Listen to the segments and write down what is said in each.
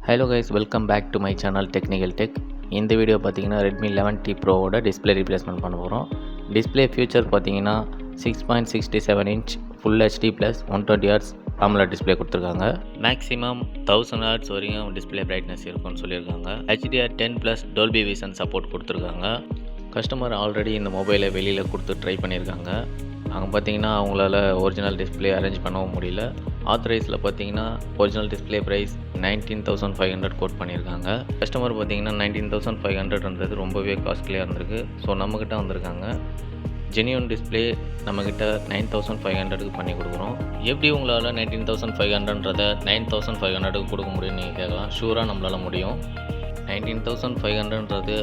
Hello guys, welcome back to my channel Technical Tech. இந்த video பார்த்தீங்கன்னா Redmi 11T Proவோட display replacement பண்ண போகிறோம். Display future பார்த்தீங்கன்னா 6.67 inch Full HD + 120 Hz AMOLED display கொடுத்துருக்காங்க. Maximum 1000 Hz வரையும் display brightness இருக்கும்னு சொல்லியிருக்காங்க. HDR10+ Dolby Vision சப்போர்ட் கொடுத்துருக்காங்க. கஸ்டமர் ஆல்ரெடி இந்த மொபைலை வெளியில் கொடுத்து ட்ரை பண்ணியிருக்காங்க. அங்கே பார்த்தீங்கன்னா அவங்களால ஒரிஜினல் டிஸ்பிளே அரேஞ்ச் பண்ணவும் முடியல. ஆத்தரைஸில் பார்த்தீங்கன்னா ஒரிஜினல் டிஸ்பிளே ப்ரைஸ் 19,500 கோட் பண்ணியிருக்காங்க. கஸ்டமர் பார்த்தீங்கன்னா 19,500ன்றது ரொம்பவே காஸ்ட்லியாக இருந்திருக்கு. ஸோ நம்மக்கிட்ட வந்திருக்காங்க. ஜென்யூன் டிஸ்பிளே நம்மக்கிட்ட 9,500க்கு பண்ணி கொடுக்குறோம். எப்படி உங்களால் 19,500ன்றதை 9,500க்கு கொடுக்க முடியும்னு நீங்கள் கேட்கலாம். ஷூராக நம்மளால் முடியும். 19,500ன்றது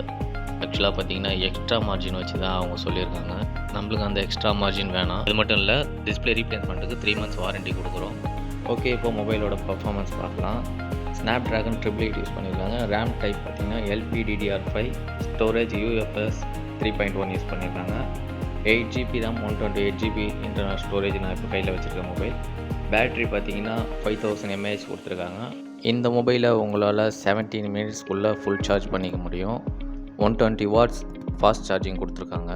ஆக்சுவலாக பார்த்தீங்கன்னா எக்ஸ்ட்ரா மார்ஜின் வச்சு தான் அவங்க சொல்லியிருக்காங்க. நம்மளுக்கு அந்த எக்ஸ்ட்ரா மார்ஜின் வேணாம். இது மட்டும் இல்லை, டிஸ்பிளே ரீப்ளேஸ்மெண்ட்டுக்கு 3 months வாரண்டி கொடுக்குறோம். ஓகே, இப்போ மொபைலோட பர்ஃபார்மன்ஸ் பார்க்கலாம். Snapdragon 888 யூஸ் பண்ணியிருக்காங்க. ரேம் டைப் பார்த்தீங்கன்னா LPDDR5, ஸ்டோரேஜ் UFS 3.1 யூஸ் பண்ணியிருக்காங்க. 8GB RAM, 128GB internal storage நான் இப்போ கையில் வச்சுருக்க மொபைல். பேட்ரி பார்த்தீங்கன்னா 5000 mAh கொடுத்துருக்காங்க. இந்த மொபைலை உங்களால் 17 minutesக்குள்ளே ஃபுல் சார்ஜ் பண்ணிக்க முடியும். 120 watts ஃபாஸ்ட் சார்ஜிங் கொடுத்துருக்காங்க.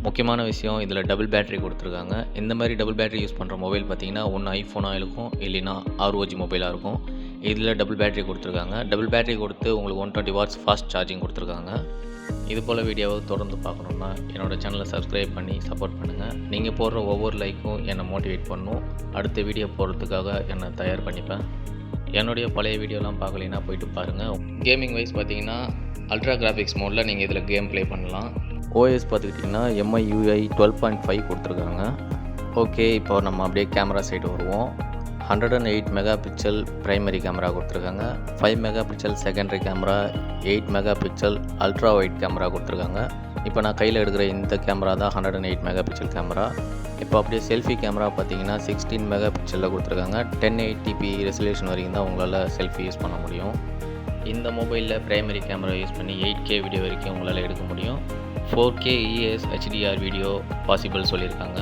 முக்கியமான விஷயம், இதில் டபுள் பேட்டரி கொடுத்துருக்காங்க. இந்த மாதிரி டபுள் பேட்டரி யூஸ் பண்ணுற மொபைல் பார்த்தீங்கன்னா ஒன்று ஐஃபோனாக இருக்கும், இல்லைனா ROG மொபைலாக இருக்கும். இதில் டபுள் பேட்டரி கொடுத்துருக்காங்க. டபுள் பேட்டரி கொடுத்து உங்களுக்கு 120 watts ஃபாஸ்ட் சார்ஜிங் கொடுத்துருக்காங்க. இது போல் வீடியோவை தொடர்ந்து பார்க்கணுன்னா என்னோடய சேனலை சப்ஸ்கிரைப் பண்ணி சப்போர்ட் பண்ணுங்கள். நீங்கள் போடுற ஒவ்வொரு லைக்கும் என்னை மோட்டிவேட் பண்ணும். அடுத்த வீடியோ போடுறதுக்காக என்னை தயார் பண்ணிப்பேன். என்னுடைய பழைய வீடியோலாம் பார்க்கலைன்னா போயிட்டு பாருங்கள். கேமிங் வைஸ் பார்த்தீங்கன்னா அல்ட்ரா கிராஃபிக்ஸ் மோடில் நீங்கள் இதில் கேம் ப்ளே பண்ணலாம். OS பார்த்துக்கிட்டிங்கன்னா MIUI 12.5 கொடுத்துருக்காங்க. ஓகே, இப்போ நம்ம அப்படியே கேமரா சைடு வருவோம். 108 மெகாபிக்சல் ப்ரைமரி கேமரா கொடுத்துருக்காங்க. 5 megapixel secondary camera, 8 megapixel ultra wide camera கொடுத்துருக்காங்க. இப்போ நான் கையில் எடுக்கிற இந்த கேமரா தான் 108 மெகாபிக்சல் கேமரா. இப்போ அப்படியே செல்ஃபி கேமரா பார்த்தீங்கன்னா 16 மெகாபிக்சலில் கொடுத்துருக்காங்க. 1080p ரெசல்யூஷன் வரைக்கும் தான் உங்களால் செல்ஃபி யூஸ் பண்ண முடியும். இந்த மொபைலில் ப்ரைமரி கேமரா யூஸ் பண்ணி 8K வீடியோ வரைக்கும் உங்களால் எடுக்க முடியும். 4K ES HDR video possible சொல்லியிருக்காங்க.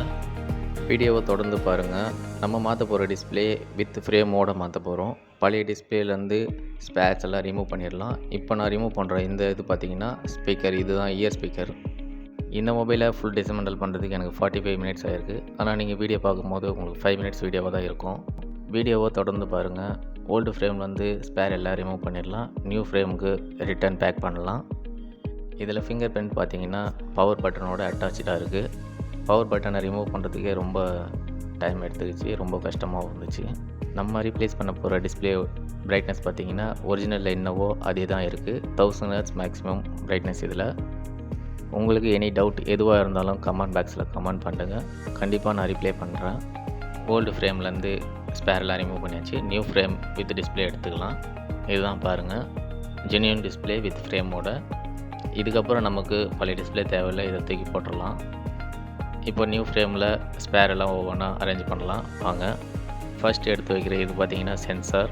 வீடியோவை தொடர்ந்து பாருங்கள். நம்ம மாற்ற போகிற டிஸ்பிளே வித் ஃப்ரேமோடு மாற்ற போகிறோம். பழைய டிஸ்பிளேலேருந்து ஸ்பேர்ஸ் எல்லாம் ரிமூவ் பண்ணிடலாம். இப்போ நான் ரிமூவ் பண்ணுற இந்த இது பார்த்திங்கன்னா ஸ்பீக்கர், இதுதான் இயர் ஸ்பீக்கர். இந்த மொபைலை ஃபுல் டிசமெண்டல் பண்ணுறதுக்கு எனக்கு 45 minutes ஆகிருக்கு. ஆனால் நீங்கள் வீடியோ பார்க்கும்போது உங்களுக்கு 5 minutes வீடியோவாக தான் இருக்கும். வீடியோவை தொடர்ந்து பாருங்கள். ஓல்டு ஃப்ரேம்லேருந்து ஸ்பேர் எல்லாம் ரிமூவ் பண்ணிடலாம். நியூ ஃப்ரேமுக்கு ரிட்டர்ன் பேக் பண்ணலாம். இதில் ஃபிங்கர் பிரிண்ட் பார்த்தீங்கன்னா பவர் பட்டனோட அட்டாச்சாக இருக்குது. பவர் பட்டனை ரிமூவ் பண்ணுறதுக்கே ரொம்ப டைம் எடுத்துக்கிச்சு, ரொம்ப கஷ்டமாகவும் இருந்துச்சு. நம்ம ரீப்ளேஸ் பண்ண போகிற டிஸ்பிளே பிரைட்னஸ் பார்த்தீங்கன்னா ஒரிஜினலில் என்னவோ அதே தான் இருக்குது. 1000 Hz மேக்ஸிமம் பிரைட்னஸ். இதில் உங்களுக்கு எனி டவுட் எதுவாக இருந்தாலும் கமெண்ட் பாக்ஸில் கமெண்ட் பண்ணுங்க. கண்டிப்பாக நான் ரிப்ளை பண்ணுறேன். ஓல்டு ஃப்ரேம்லேருந்து ஸ்பேரெலாம் ரிமூவ் பண்ணியாச்சு. நியூ ஃப்ரேம் வித் டிஸ்பிளே எடுத்துக்கலாம். இதுதான் பாருங்கள், ஜென்யூன் டிஸ்பிளே வித் ஃப்ரேமோட. இதுக்கப்புறம் நமக்கு பழைய டிஸ்பிளே தேவையில்லை, இதை தூக்கி போட்டுடலாம். இப்போ நியூ ஃப்ரேமில் ஸ்பேர் எல்லாம் ஒவ்வொன்றா அரேஞ்ச் பண்ணலாம் வாங்க. ஃபர்ஸ்ட் எடுத்து வைக்கிற இது பார்த்திங்கன்னா சென்சார்.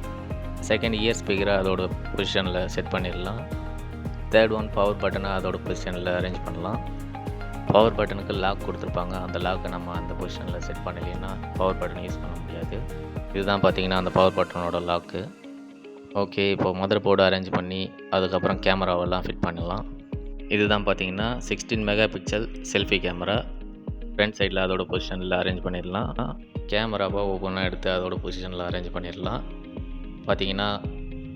செகண்ட் இயர் ஸ்பீக்கரை அதோட பொசிஷனில் செட் பண்ணிடலாம். தேர்ட் ஒன் பவர் பட்டனை அதோட பொசிஷனில் அரேஞ்ச் பண்ணலாம். பவர் பட்டனுக்கு லாக் கொடுத்துருப்பாங்க. அந்த லாக்கை நம்ம அந்த பொசிஷனில் செட் பண்ணலைன்னா பவர் பட்டன் யூஸ் பண்ண முடியாது. இதுதான் பார்த்திங்கன்னா அந்த பவர் பட்டனோட லாக்கு. ஓகே, இப்போ மதர் போர்டு அரேஞ்ச் பண்ணி அதுக்கப்புறம் கேமராவெல்லாம் ஃபிட் பண்ணலாம். இதுதான் பார்த்தீங்கன்னா 16 மெகாபிக்சல் செல்ஃபி கேமரா. ஃப்ரண்ட் சைடில் அதோட பொசிஷனில் அரேஞ்ச் பண்ணிடலாம். கேமராவை ஒவ்வொன்றா எடுத்து அதோட பொசிஷனில் அரேஞ்ச் பண்ணிடலாம். பார்த்தீங்கன்னா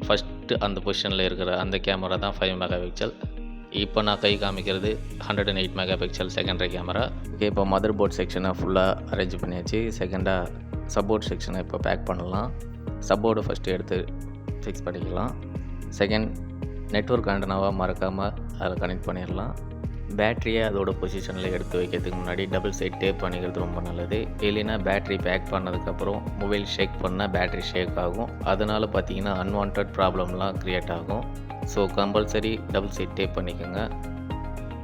ஃபஸ்ட்டு அந்த பொசிஷனில் இருக்கிற அந்த கேமரா தான் 5 மெகாபிக்சல். இப்போ நான் கை காமிக்கிறது 108 மெகாபிக்சல் செகண்டரி கேமரா. ஓகே, இப்போ மதர் போர்ட் செக்ஷனை ஃபுல்லாக அரேஞ்ச் பண்ணியாச்சு. செகண்டாக சப்போர்ட் செக்ஷனை இப்போ பேக் பண்ணலாம். சப்போர்ட்டை ஃபஸ்ட்டு எடுத்து ஃபிக்ஸ் பண்ணிக்கலாம். செகண்ட் நெட்வொர்க் ஆண்டனாவாக மறக்காமல் அதில் கனெக்ட் பண்ணிடலாம். பேட்டரியை அதோட பொசிஷனில் எடுத்து வைக்கிறதுக்கு முன்னாடி டபுள் சைட் டேப் பண்ணிக்கிறது ரொம்ப நல்லது. இல்லைன்னா பேட்டரி பேக் பண்ணதுக்கப்புறம் மொபைல் ஷேக் பண்ணால் பேட்டரி ஷேக் ஆகும். அதனால் பார்த்தீங்கன்னா அன்வான்ட் ப்ராப்ளம்லாம் க்ரியேட் ஆகும். So compulsory double side tape பண்ணிக்கோங்க.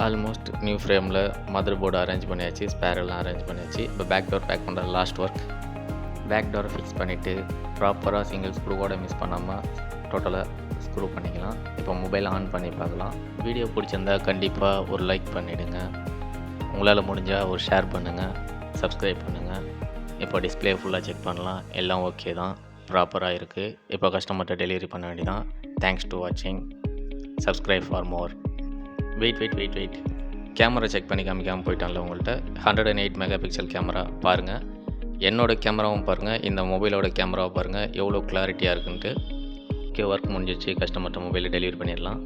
ஆல்மோஸ்ட் நியூ ஃப்ரேமில் மதர் போர்டு அரேஞ்ச் பண்ணியாச்சு, ஸ்பேர் எல்லாம் அரேஞ்ச் பண்ணியாச்சு. இப்போ பேக் டோர் பேக் பண்ணுற லாஸ்ட் ஒர்க். பேக் டோரை ஃபிக்ஸ் பண்ணிவிட்டு ப்ராப்பராக சிங்கிள் ஸ்க்ரூவோட மிஸ் பண்ணாமல் டோட்டலாக ஸ்க்ரூ பண்ணிக்கலாம். இப்போ மொபைல் ஆன் பண்ணி பார்க்கலாம். வீடியோ பிடிச்சிருந்தா கண்டிப்பாக ஒரு லைக் பண்ணிவிடுங்க. உங்களால் முடிஞ்சால் ஒரு ஷேர் பண்ணுங்கள், சப்ஸ்கிரைப் பண்ணுங்கள். இப்போ டிஸ்பிளே ஃபுல்லாக செக் பண்ணலாம். எல்லாம் ஓகே தான். ப்ராப்பராக இருக்குது. இப்போ கஸ்டமர்கிட்ட டெலிவரி பண்ண வேண்டியதான். தேங்க்ஸ் டு வாட்சிங். Subscribe for more. Wait. Camera check பண்ணி காமிக்காமல் போயிட்டான்ல உங்கள்கிட்ட. 108 மெகா பிக்சல் கேமரா பாருங்கள். என்னோடய கேமராவும் பாருங்கள், இந்த மொபைலோட கேமராவை பாருங்கள் எவ்வளோ கிளாரிட்டியாக இருக்குன்ட்டு. ஓகே, ஒர்க் முடிஞ்சிச்சு. கஸ்டமர்கிட்ட மொபைலை டெலிவரி பண்ணிடலாம்.